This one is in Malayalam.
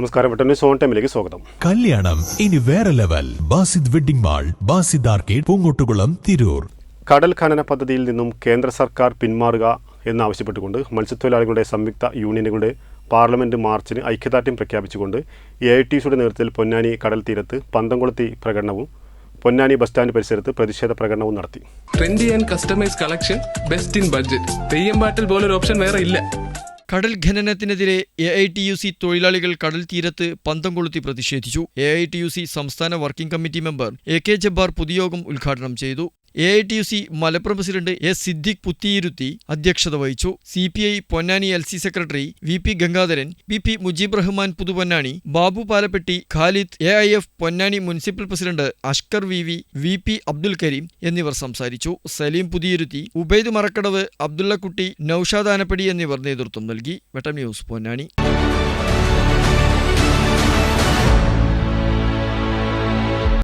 നമസ്കാരം, വെട്ടന്യൂസ് ഓൺ ടൈമിലേക്ക് സ്വാഗതം. കല്യാണം ഇനി വേറെ level. Basid wedding mall, Basid arcade, Poongottukulam, Tirur. കടൽ ഖനന പദ്ധതിയിൽ നിന്നും കേന്ദ്ര സർക്കാർ പിന്മാറുക എന്നാവശ്യപ്പെട്ടുകൊണ്ട് മത്സ്യത്തൊഴിലാളികളുടെ സംയുക്ത യൂണിയനുകളുടെ പാർലമെന്റ് മാർച്ചിന് ഐക്യദാർഢ്യം പ്രഖ്യാപിച്ചുകൊണ്ട് AITUCയുടെ നേതൃത്വത്തിൽ പൊന്നാനി കടൽ തീരത്ത് പന്തംകൊളുത്തി പ്രകടനവും പൊന്നാനി ബസ് സ്റ്റാൻഡ് പരിസരത്ത് പ്രതിഷേധ പ്രകടനവും നടത്തി. Trendy and customise collection, best in budget. Theyyam പാട്ടിൽ പോലൊരു ഓപ്ഷൻ വേറെ ഇല്ല. കടൽ ഖനനത്തിനെതിരെ AITUC തൊഴിലാളികൾ കടൽ തീരത്ത് പന്തം കൊളുത്തി പ്രതിഷേധിച്ചു. AITUC സംസ്ഥാന working committee member AK Jabbar പൊതുയോഗം ഉദ്ഘാടനം ചെയ്തു. AITUC Malappuram president S Siddique Puthiyiruthi അധ്യക്ഷത വഹിച്ചു. CPI Ponnani LC secretary VP Gangadharan, BP Mujeeb Rahman Puthuponnani, Babu Palappetty, Khalid, AIF Ponnani municipal president Ashkar VP Abdul Kareem എന്നിവർ സംസാരിച്ചു. സലീം പുതിയിരുത്തി, ഉബൈദ് മറക്കടവ്, അബ്ദുള്ളക്കുട്ടി, നൌഷാദ് ആനപ്പടി എന്നിവർ നേതൃത്വം നൽകി. വെട്ടം ന്യൂസ് പൊന്നാനി.